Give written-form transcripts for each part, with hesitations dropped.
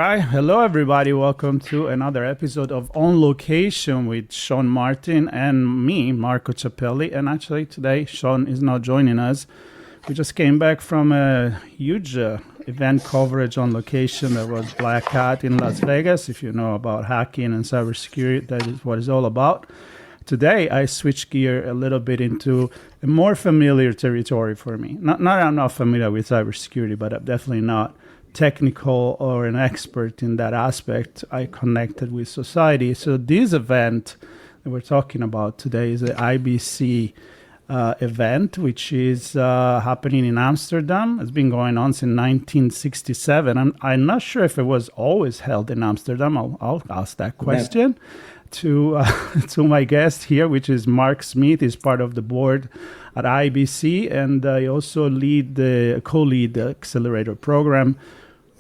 Hi, hello everybody. Welcome to another episode of On Location with Sean Martin and me, Marco Ciappelli. And actually today, Sean is not joining us. We just came back from a huge event coverage on location that was Black Hat in Las Vegas. If you know about hacking and cybersecurity, that is what it's all about. Today, I switched gear a little bit into a more familiar territory for me. I'm not familiar with cybersecurity, but I'm definitely not technical or an expert in that aspect. I connected with society. So this event that we're talking about today is the IBC event, which is happening in Amsterdam. It's been going on since 1967. I'm not sure if it was always held in Amsterdam. I'll ask that question. Yeah. To my guest here, which is Mark Smith. He's part of the board at IBC, and I also co-lead the accelerator program.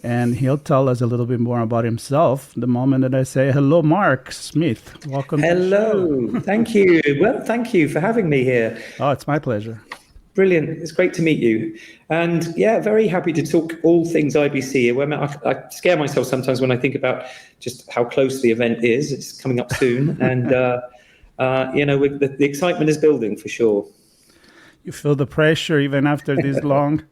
And he'll tell us a little bit more about himself the moment that I say, hello, Mark Smith. Welcome. Hello. Thank you. Well, thank you for having me here. Oh, it's my pleasure. Brilliant. It's great to meet you. And yeah, very happy to talk all things IBC. I scare myself sometimes when I think about just how close the event is. It's coming up soon. And, the excitement is building for sure. You feel the pressure even after this long?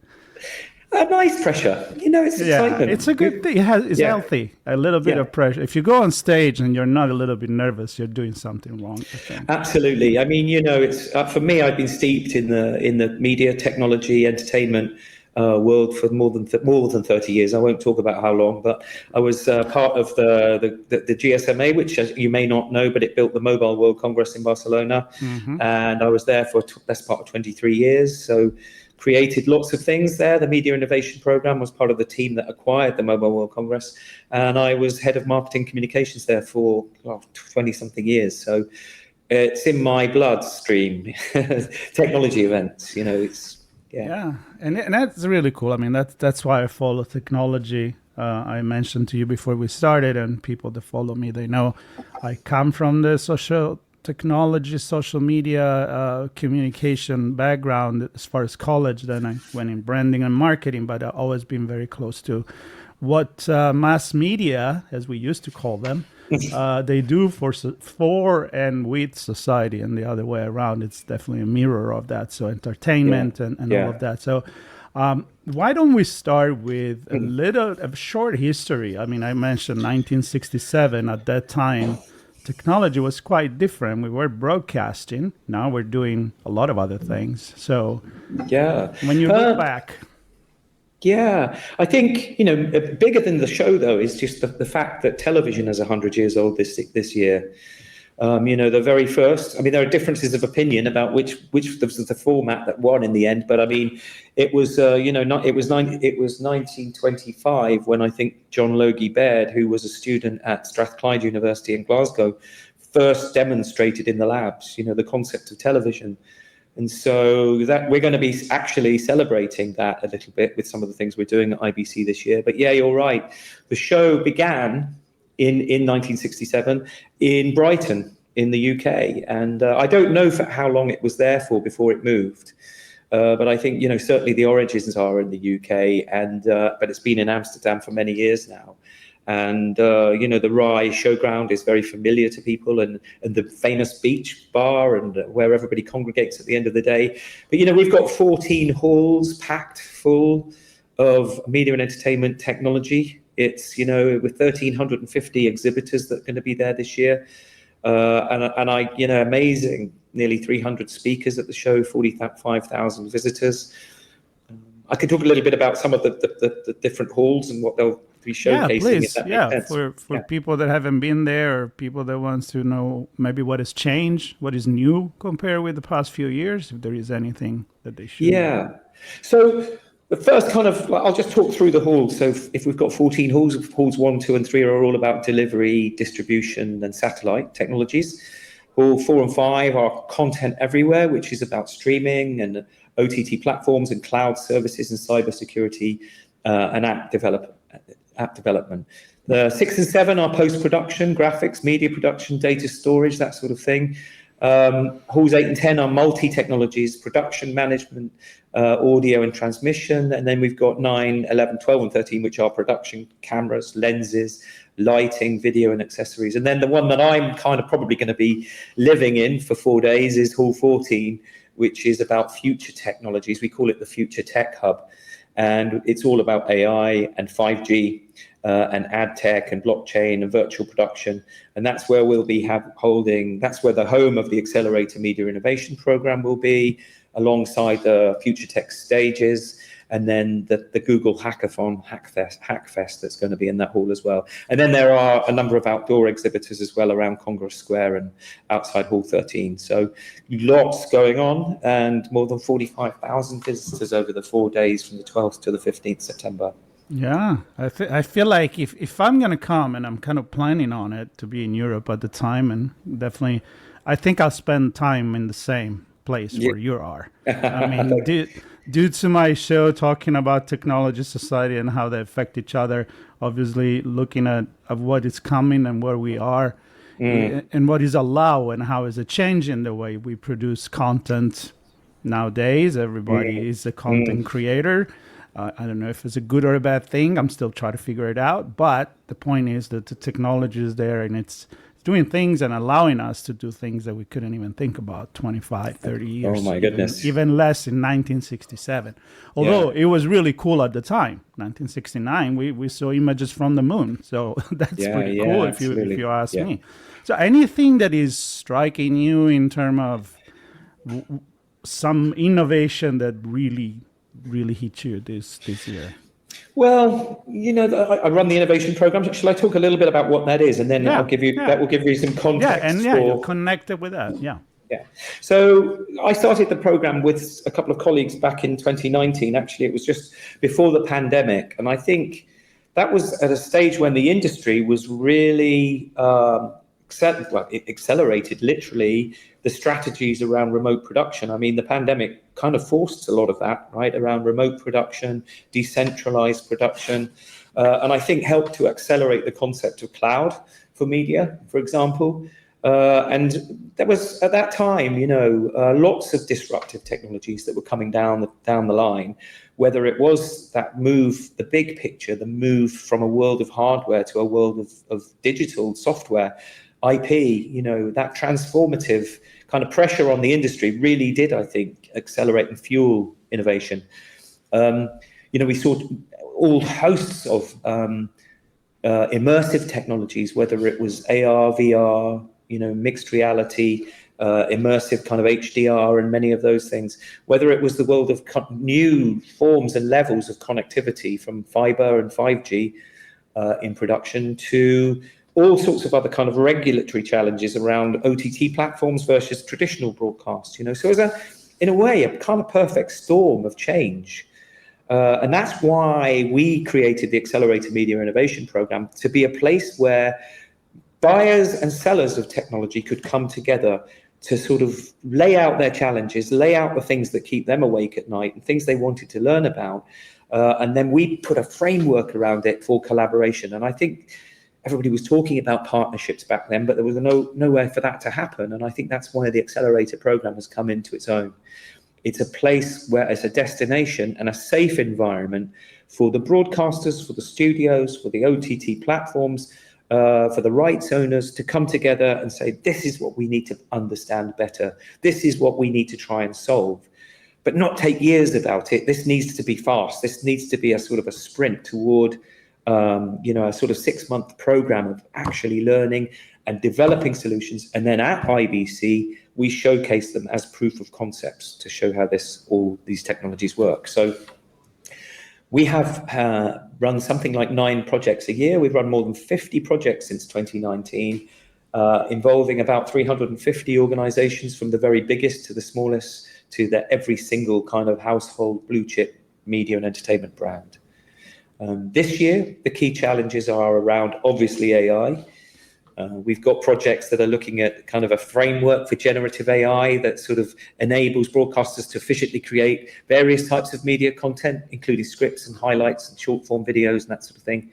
A nice pressure. It's excitement. It's a good thing. It's healthy. A little bit of pressure. If you go on stage and you're not a little bit nervous, you're doing something wrong, I think. Absolutely. I mean, it's for me, I've been steeped in the media, technology, entertainment world for more than 30 years. I won't talk about how long, but I was part of the GSMA, which, as you may not know, but it built the Mobile World Congress in Barcelona. Mm-hmm. And I was there for best part of 23 years. So created lots of things there. The Media Innovation Program was part of the team that acquired the Mobile World Congress. And I was head of marketing communications there for 20-something years. So it's in my bloodstream, technology events, Yeah, and that's really cool. I mean, that's why I follow technology. I mentioned to you before we started, and people that follow me, they know I come from the social media, communication background as far as college. Then I went in branding and marketing, but I've always been very close to what mass media, as we used to call them, they do for and with society, and the other way around. It's definitely a mirror of that. So entertainment and all of that. So why don't we start with a short history? I mean, I mentioned 1967. At that time, technology was quite different. We were broadcasting. Now we're doing a lot of other things. So when you look back. Yeah, I think, bigger than the show, though, is just the fact that television is 100 years old this year. The very first, there are differences of opinion about which was the format that won in the end. But I mean, it was, it was 1925 when I think John Logie Baird, who was a student at Strathclyde University in Glasgow, first demonstrated in the labs, the concept of television. And so that we're going to be actually celebrating that a little bit with some of the things we're doing at IBC this year. But yeah, you're right. The show began in 1967 in Brighton in the UK. And I don't know for how long it was there for before it moved. But I think, certainly the origins are in the UK, but it's been in Amsterdam for many years now. And, the Rye Showground is very familiar to people, and the famous beach bar and where everybody congregates at the end of the day. But, we've got 14 halls packed full of media and entertainment technology. It's, with 1,350 exhibitors that are going to be there this year. Amazing, nearly 300 speakers at the show, 45,000 visitors. I could talk a little bit about some of the different halls and what they'll be showcasing. For people that haven't been there, or people that wants to know maybe what has changed, what is new compared with the past few years, if there is anything that they should know. So the first I'll just talk through the halls. So if we've got 14 halls 1, 2, and 3 are all about delivery, distribution, and satellite technologies. Hall 4 and 5 are content everywhere, which is about streaming and OTT platforms and cloud services and cybersecurity and app development. The 6 and 7 are post-production, graphics, media production, data storage, that sort of thing. Halls 8 and 10 are multi-technologies, production management, audio and transmission. And then we've got 9, 11, 12 and 13, which are production, cameras, lenses, lighting, video and accessories. And then the one that I'm kind of probably going to be living in for 4 days is Hall 14, which is about future technologies. We call it the Future Tech Hub. And it's all about AI and 5G and ad tech and blockchain and virtual production. And that's where we'll be that's where the home of the Accelerator Media Innovation Program will be, alongside the Future Tech stages, and then the Google Hackathon, Hackfest that's going to be in that hall as well. And then there are a number of outdoor exhibitors as well around Congress Square and outside Hall 13. So lots going on, and more than 45,000 visitors over the 4 days from the 12th to the 15th September. Yeah, I feel like if I'm going to come, and I'm kind of planning on it to be in Europe at the time, and definitely, I think I'll spend time in the same place where you are. I mean, due to my show talking about technology, society, and how they affect each other, obviously looking at what is coming and where we are, and what is allowed and how is it changing the way we produce content nowadays. Everybody is a content creator. I don't know if it's a good or a bad thing. I'm still trying to figure it out. But the point is that the technology is there, and it's doing things and allowing us to do things that we couldn't even think about 25, 30 years. Oh, my goodness. Even less in 1967. Although it was really cool at the time. 1969, we saw images from the moon. So that's pretty cool if you ask me. So anything that is striking you in terms of some innovation that really hit you this year? Well, I run the innovation program. Shall I talk a little bit about what that is, and then that will give you some context. You're connected with that. Yeah. So I started the program with a couple of colleagues back in 2019. Actually, it was just before the pandemic, and I think that was at a stage when the industry was really it accelerated literally the strategies around remote production. I mean, the pandemic kind of forced a lot of that, right, around remote production, decentralized production, and I think helped to accelerate the concept of cloud for media, for example. And there was, at that time, lots of disruptive technologies that were coming down the line, whether it was that move, the big picture, the move from a world of hardware to a world of digital software, IP, that transformative kind of pressure on the industry really did, I think, accelerate and fuel innovation. We saw all hosts of immersive technologies, whether it was AR, VR, mixed reality, immersive kind of HDR, and many of those things, whether it was the world of new forms and levels of connectivity from fiber and 5G in production to all sorts of other kind of regulatory challenges around OTT platforms versus traditional broadcast. So it was in a way, a kind of perfect storm of change. And that's why we created the Accelerator Media Innovation Program, to be a place where buyers and sellers of technology could come together to sort of lay out their challenges, lay out the things that keep them awake at night and things they wanted to learn about. And then we put a framework around it for collaboration. And I think everybody was talking about partnerships back then, but there was nowhere for that to happen. And I think that's why the Accelerator program has come into its own. It's a place where it's a destination and a safe environment for the broadcasters, for the studios, for the OTT platforms, for the rights owners to come together and say, this is what we need to understand better. This is what we need to try and solve, but not take years about it. This needs to be fast. This needs to be a sort of a sprint toward a sort of 6-month program of actually learning and developing solutions. And then at IBC, we showcase them as proof of concepts to show how all these technologies work. So we have run something like 9 projects a year. We've run more than 50 projects since 2019, involving about 350 organizations, from the very biggest to the smallest, to every single kind of household blue chip media and entertainment brand. This year, the key challenges are around, obviously, AI. We've got projects that are looking at kind of a framework for generative AI that sort of enables broadcasters to efficiently create various types of media content, including scripts and highlights and short form videos and that sort of thing.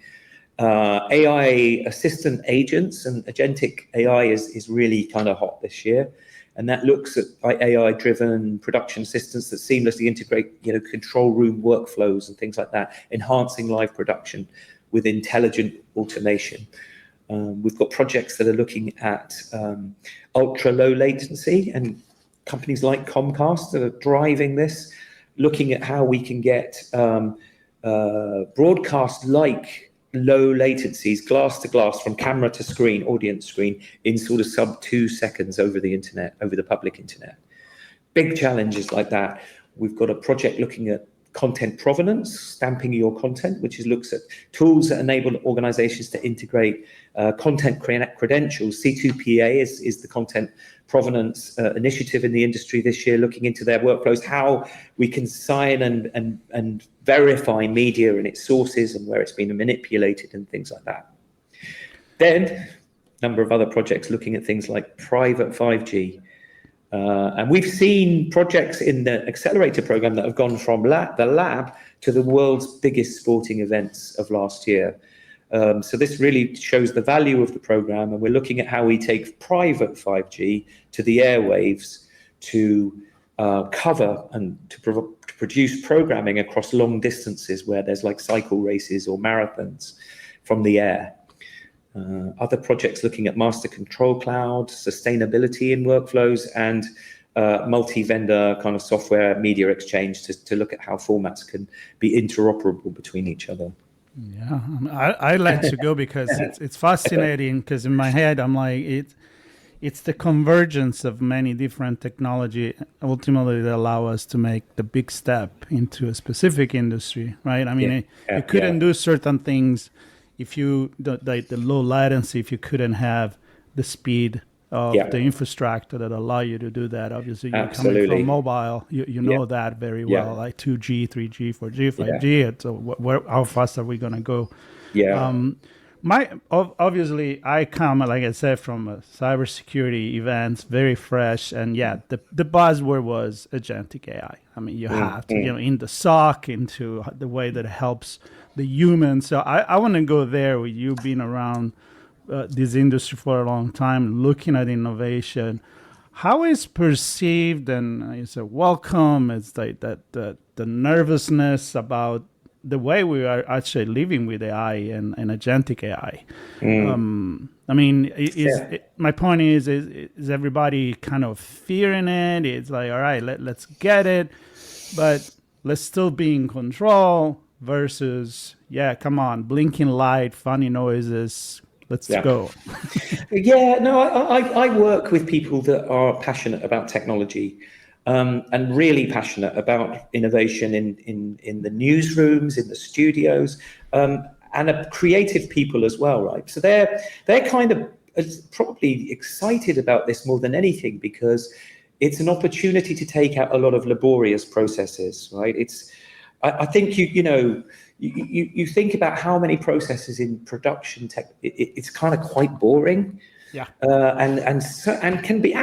AI assistant agents and agentic AI is really kind of hot this year. and that looks at AI-driven production systems that seamlessly integrate, control room workflows and things like that, enhancing live production with intelligent automation. We've got projects that are looking at ultra low latency, and companies like Comcast that are driving this, looking at how we can get broadcast like low latencies, glass to glass, from camera to screen, audience screen, in sort of sub 2 seconds over the internet, over the public internet. Big challenges like that. We've got a project looking at content provenance, stamping your content, which looks at tools that enable organizations to integrate content credentials. C2PA is the content provenance initiative in the industry this year, looking into their workflows, how we can sign and verify media and its sources and where it's been manipulated and things like that. Then a number of other projects looking at things like private 5G. And we've seen projects in the accelerator program that have gone from the lab to the world's biggest sporting events of last year. So this really shows the value of the program, and we're looking at how we take private 5G to the airwaves to cover and to produce programming across long distances where there's like cycle races or marathons from the air. Other projects looking at master control cloud, sustainability in workflows, and multi-vendor kind of software media exchange to look at how formats can be interoperable between each other. Yeah, I let you go because it's fascinating, because in my head I'm like, it's the convergence of many different technology ultimately that allow us to make the big step into a specific industry, right? I mean, you couldn't do certain things if you the low latency, if you couldn't have the speed of the infrastructure that allow you to do that. Obviously, you're coming from mobile, you know that very well, like 2G, 3G, 4G, 5G. So how fast are we going to go? Obviously, I come, like I said, from a cybersecurity events, very fresh, and the buzzword was agentic AI. I mean, you have to, in the SOC, into the way that it helps the human. So I want to go there with you being around this industry for a long time, looking at innovation. How is perceived, and is it welcome? It's like that the nervousness about the way we are actually living with AI and agentic AI. I mean, my point is everybody kind of fearing it? It's like, all right, let's get it, but let's still be in control versus, come on, blinking light, funny noises, let's go. I work with people that are passionate about technology. And really passionate about innovation in the newsrooms, in the studios, and creative people as well, right? So they're kind of probably excited about this more than anything, because it's an opportunity to take out a lot of laborious processes, right? I think you think about how many processes in production tech. It's kind of quite boring, and can be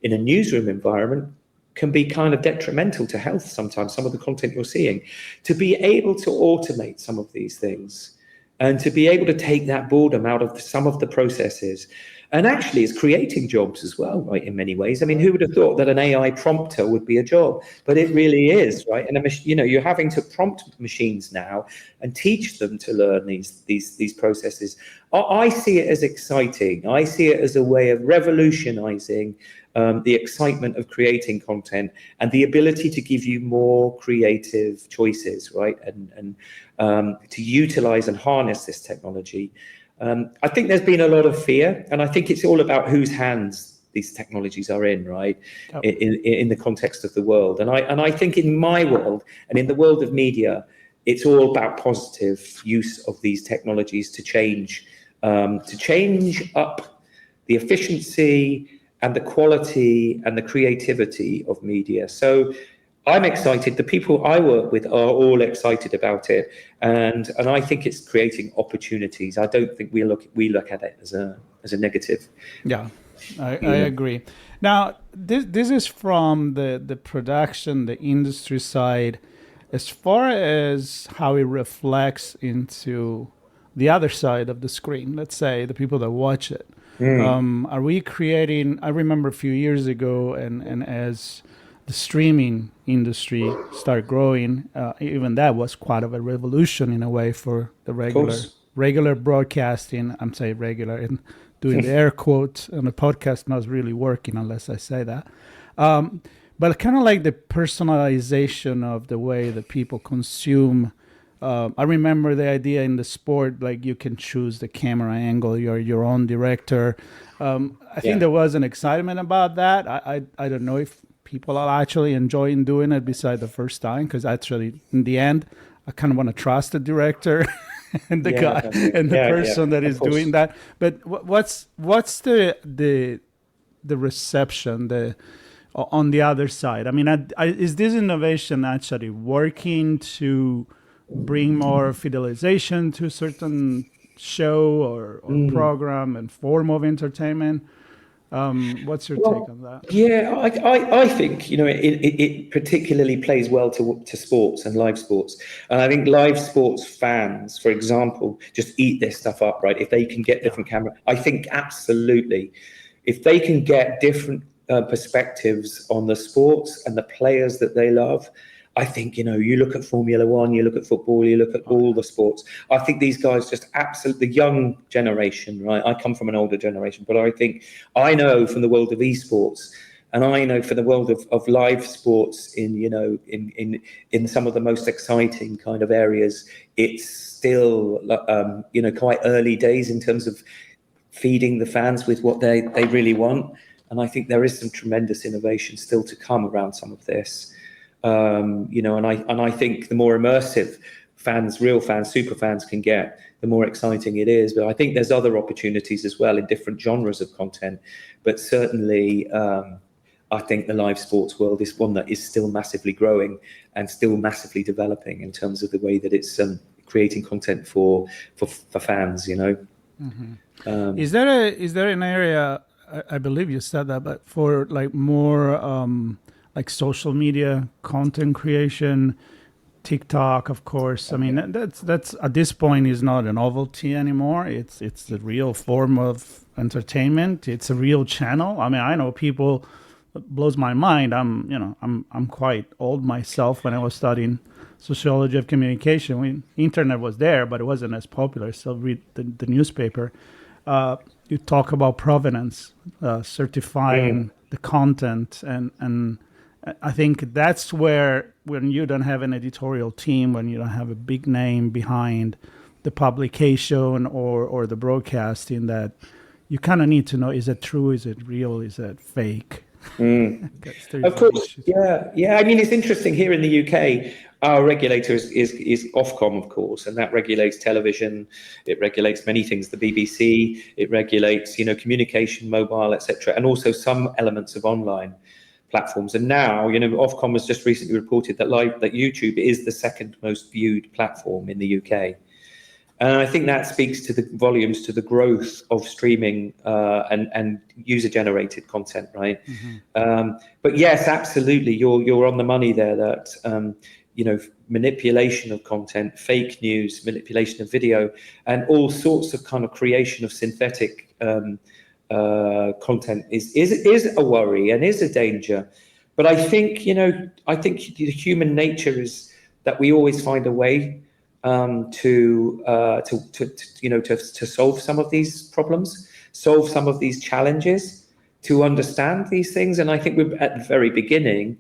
in a newsroom environment, can be kind of detrimental to health sometimes, some of the content you're seeing. To be able to automate some of these things and to be able to take that boredom out of some of the processes, and actually it's creating jobs as well, right, in many ways. I mean, who would have thought that an AI prompter would be a job? But it really is, right? And you're having to prompt machines now and teach them to learn these processes. I see it as exciting. I see it as a way of revolutionizing the excitement of creating content and the ability to give you more creative choices, right? And to utilize and harness this technology. I think there's been a lot of fear, and I think it's all about whose hands these technologies are in, right? In the context of the world. And I think in my world and in the world of media, it's all about positive use of these technologies to change up the efficiency and the quality and the creativity of media. So I'm excited. The people I work with are all excited about it, and I think it's creating opportunities. I don't think we look at it as a negative. Yeah, I agree. Now, this is from the production, the industry side. As far as how it reflects into the other side of the screen, let's say the people that watch it. Are we creating? I remember a few years ago, and as the streaming industry started growing, even that was quite of a revolution in a way for the Of course. regular broadcasting. I'm saying regular and doing the air quotes, and the podcast not really working unless I say that. But kind of like the personalization of the way that people consume. I remember the idea in the sport, like you can choose the camera angle, you're your own director. I think there was an excitement about that. I don't know if people are actually enjoying doing it beside the first time, because actually in the end, I kind of want to trust the director and the guy and the person that is doing that. But what's the reception on the other side? I mean, is this innovation actually working to bring more fidelization to a certain show or program and form of entertainment? What's your take on that? Yeah, I think, it particularly plays well to sports and live sports. And I think live sports fans, for example, just eat this stuff up, right? If they can get different camera, I think absolutely. If they can get different perspectives on the sports and the players that they love, I think, you look at Formula One, you look at football, you look at all the sports. I think these guys just absolutely, the young generation, right? I come from an older generation, but I know from the world of esports, and I know for the world of live sports in some of the most exciting kind of areas, it's still, quite early days in terms of feeding the fans with what they really want. And I think there is some tremendous innovation still to come around some of this. And I think the more immersive fans, real fans, super fans can get, the more exciting it is. But I think there's other opportunities as well in different genres of content. But certainly, I think the live sports world is one that is still massively growing and still massively developing in terms of the way that it's creating content for fans. Mm-hmm. Is there an area? I believe you said that, but for like more. Like social media content creation, TikTok, of course. I mean, that's at this point is not a novelty anymore. It's the real form of entertainment. It's a real channel. I mean, I know people. It blows my mind. I'm quite old myself. When I was studying sociology of communication, internet was there, but it wasn't as popular. So read the newspaper. You talk about provenance, certifying the content, and I think that's where, when you don't have an editorial team, when you don't have a big name behind the publication or the broadcasting, that you kind of need to know, is it true, is it real, is it fake? Of course, yeah. I mean, it's interesting here in the UK. Our regulator is Ofcom, of course, and that regulates television. It regulates many things. The BBC. It regulates, communication, mobile, etc., and also some elements of online platforms. And now, Ofcom has just recently reported that YouTube is the second most viewed platform in the UK. And I think that speaks to the volumes, to the growth of streaming and user-generated content, right? Mm-hmm. But yes, absolutely, you're on the money there. That manipulation of content, fake news, manipulation of video, and all sorts of kind of creation of synthetic content is a worry and is a danger. But I think the human nature is that we always find a way to solve some of these problems, solve some of these challenges, to understand these things. And I think we're at the very beginning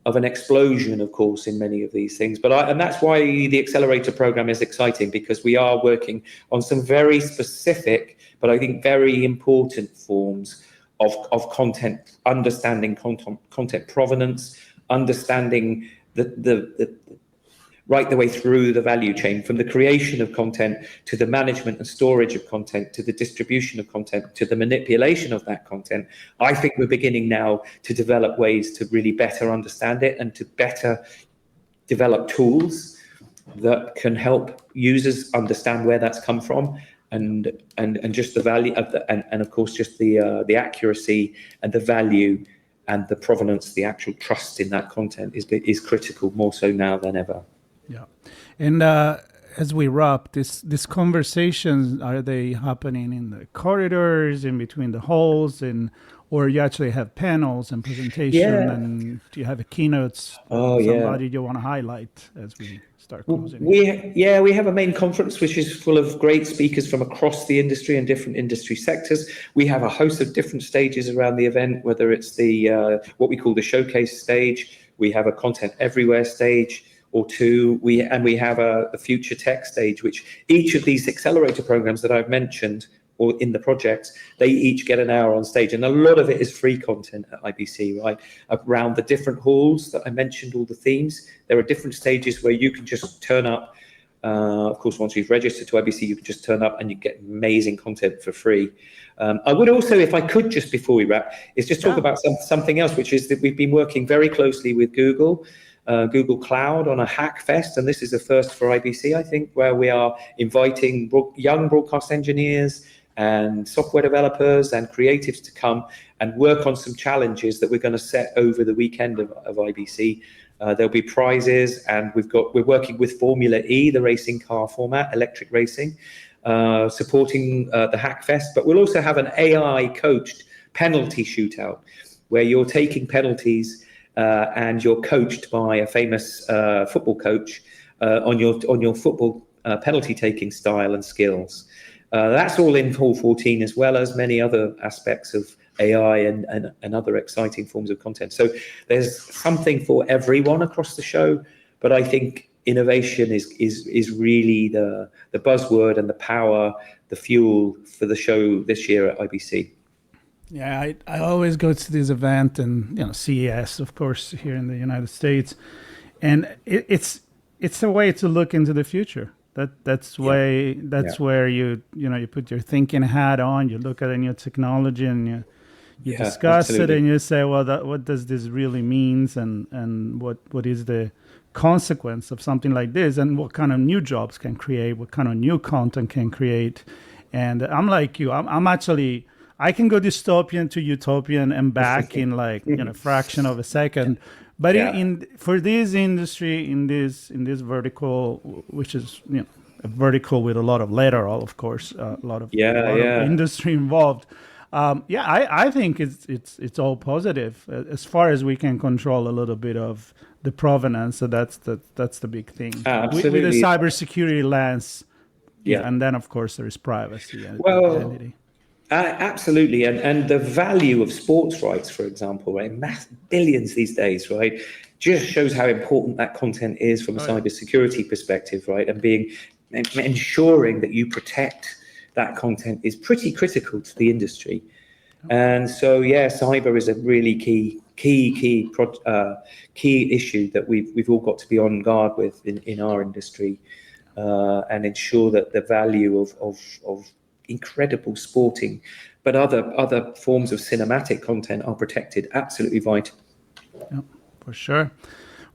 of an explosion, of course, in many of these things. And that's why the accelerator program is exciting, because we are working on some very specific, but I think very important forms of content, understanding content provenance, understanding the right the way through the value chain, from the creation of content to the management and storage of content, to the distribution of content, to the manipulation of that content. I think we're beginning now to develop ways to really better understand it and to better develop tools that can help users understand where that's come from, and just the value of and of course just the accuracy and the value and the provenance, the actual trust in that content is critical, more so now than ever. Yeah, and as we wrap, these conversations, are they happening in the corridors, in between the halls, or you actually have panels and presentation, and do you have a keynotes? Somebody you want to highlight as we start closing? We have a main conference which is full of great speakers from across the industry and different industry sectors. We have a host of different stages around the event, whether it's the what we call the showcase stage. We have a content everywhere stage or two. We have a future tech stage, which each of these accelerator programs that I've mentioned or in the projects, they each get an hour on stage. And a lot of it is free content at IBC, right? Around the different halls that I mentioned, all the themes. There are different stages where you can just turn up. Of course, once you've registered to IBC, you can just turn up and you get amazing content for free. I would also, if I could, just before we wrap, is just talk about something else, which is that we've been working very closely with Google Cloud on a hack fest, and this is the first for IBC, I think, where we are inviting young broadcast engineers and software developers and creatives to come and work on some challenges that we're going to set over the weekend of IBC. There'll be prizes, and we're working with Formula E, the racing car format, electric racing, supporting the Hackfest. But we'll also have an AI coached penalty shootout where you're taking penalties and you're coached by a famous football coach on your football penalty taking style and skills. That's all in Hall 14, as well as many other aspects of AI and other exciting forms of content. So there's something for everyone across the show, but I think innovation is really the buzzword and the power, the fuel for the show this year at IBC. Yeah, I always go to this event, and CES, of course, here in the United States, and it's a way to look into the future. That's where you put your thinking hat on, you look at a new technology, and you discuss it, and you say, well, what does this really mean, and what is the consequence of something like this, and what kind of new jobs can create, what kind of new content can create. And I'm like you, I can go dystopian to utopian and back in like fraction of a second. But for this industry, in this vertical, which is a vertical with a lot of lateral, of course, a lot of industry involved. I think it's all positive as far as we can control a little bit of the provenance. So that's the big thing. Absolutely. With the cybersecurity lens, and then of course there is privacy and identity. Absolutely, and the value of sports rights, for example, right, billions these days, right, just shows how important that content is from a cybersecurity perspective, right, and ensuring that you protect that content is pretty critical to the industry. And so, cyber is a really key issue that we've all got to be on guard with in our industry, and ensure that the value of incredible sporting, but other forms of cinematic content are protected. Absolutely vital. Yep, for sure.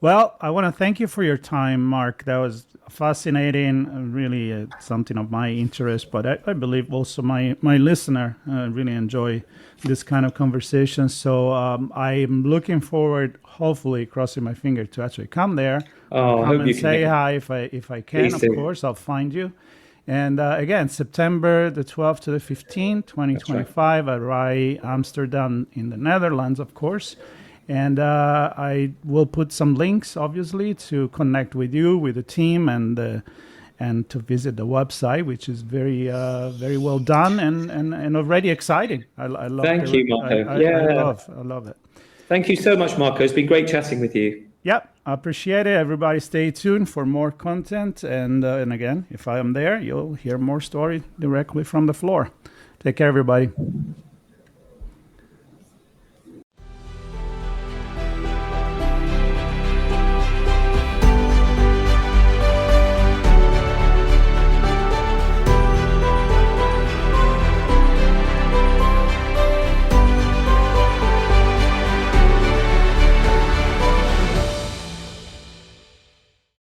Well, I want to thank you for your time, Mark. That was fascinating, really something of my interest, but I believe also my listener really enjoy this kind of conversation. So I'm looking forward, hopefully crossing my finger, to actually come there. Come and say hi if I can. Of course, I'll find you. And again, September the 12th to the 15th, 2025, at RAI Amsterdam in the Netherlands, of course. And I will put some links, obviously, to connect with you, with the team, and to visit the website, which is very well done and already exciting. I love. Thank you, Marco. I love it. Thank you so much, Marco. It's been great chatting with you. Yep, I appreciate it. Everybody stay tuned for more content. And again, if I am there, you'll hear more story directly from the floor. Take care, everybody.